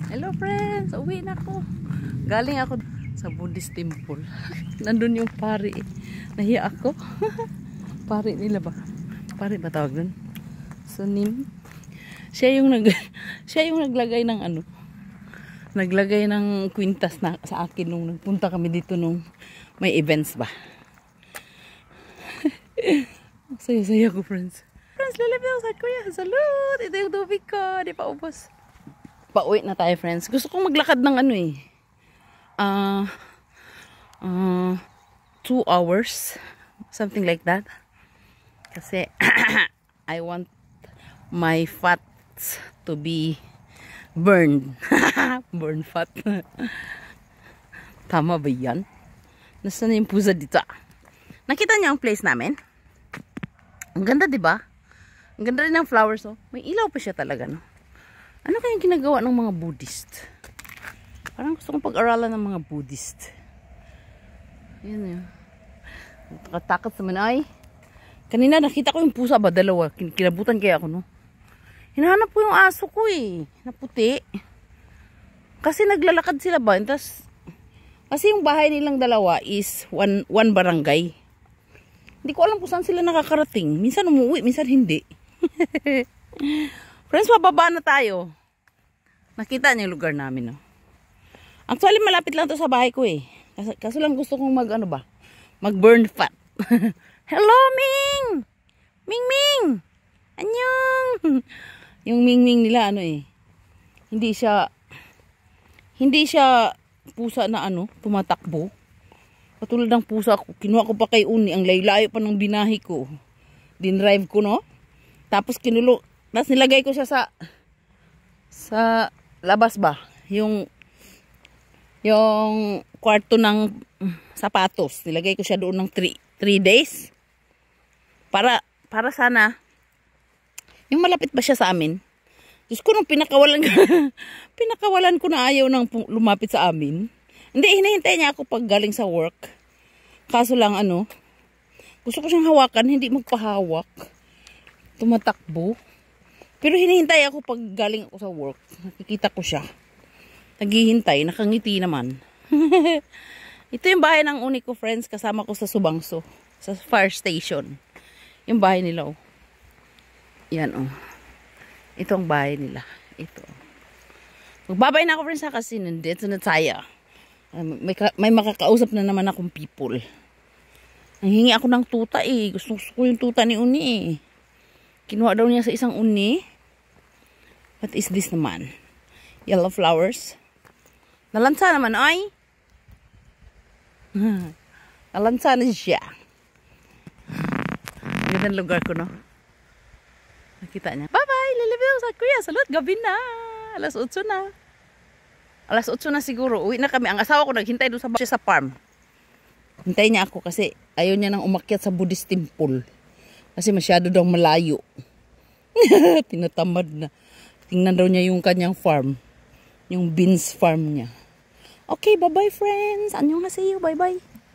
Hello friends, uwi na ako. Galing ako sa Buddhist temple. Nandun yung pari. Nahiya ako. Pari nila ba? Pari ba tawag dun? Sunim. Siya yung naglagay ng ano. Naglagay ng kwintas na sa akin nung nagpunta kami dito nung may events ba. Saya-saya ko friends. Friends, lalapit ako sa Korea. Salud! Ito yung tubig ko. Di pa ubos. Pauwi na tayo friends. Gusto kong maglakad ng ano eh. 2 hours. Something like that. Kasi I want my fats to be burned. Burn fat. Tama ba yan? Nasaan na yung pusa dito? Nakita niyo ang place namin? Ang ganda diba? Ang ganda rin ng flowers oh. May ilaw pa siya talaga no? Ano kayang ginagawa ng mga Buddhist? Parang gusto kong pag-aralan ng mga Buddhist. Yan yun. Nakatakot naman ay. Kanina nakita ko yung pusa ba? Dalawa. Kinabutan kaya ako no? Hinahanap ko yung aso ko eh. Na puti. Kasi naglalakad sila ba? Kasi yung bahay nilang dalawa is one barangay. Hindi ko alam kung saan sila nakakarating. Minsan umuwi, minsan hindi. Friends, pababa na tayo. Nakita niyo yung lugar namin, no? Actually, malapit lang to sa bahay ko, eh. Kaso lang gusto kong mag-burn fat. Hello, Ming! Ming Ming! Anyong! Yung Ming Ming nila, ano eh. Hindi siya pusa na ano, tumatakbo. Katulad ng pusa ko, kinuha ko pa kay Uni, ang layo-layo pa ng binahi ko. Dinrive ko, no? Tapos tapos nilagay ko siya sa labas ba? Yung kwarto ng sapatos. Nilagay ko siya doon ng 3 days. Para sana yung malapit ba siya sa amin? Diyos ko, nung pinakawalan ko na ayaw nang lumapit sa amin. Hindi, hinihintay niya ako pag galing sa work. Kaso lang ano, gusto ko siyang hawakan, hindi magpahawak. Tumatakbo. Pero hinihintay ako pag galing ako sa work. Nakikita ko siya. Naghihintay, nakangiti naman. Ito yung bahay ng Uni ko friends, kasama ko sa Subangso. Sa fire station. Yung bahay nila oh. Yan oh. Ito ang bahay nila. Ito. Magbabay na ako friends ha, kasi nandito na tayo. May makakausap na naman akong people. Nanghingi ako ng tuta eh. Gusto ko yung tuta ni Uni eh. Kinuha daw niya sa isang uni. What is this naman? Yellow flowers. Nalansa naman ay. Nalansa na siya. Gandang lugar ko no. Nakita niya. Bye bye! Lilibiw sa Kuya. Salud! Gabi na! Alas 8 na. Alas 8 na siguro. Uwi na kami. Ang asawa ko naghintay doon sa farm. Hintay niya ako kasi ayaw niya nang umakyat sa Buddhist temple. Kasi masyado daw malayo. Tinatamad na. Tingnan daw niya yung kanyang farm. Yung beans farm niya. Okay, bye-bye friends. Annyeonghaseyo. Bye-bye.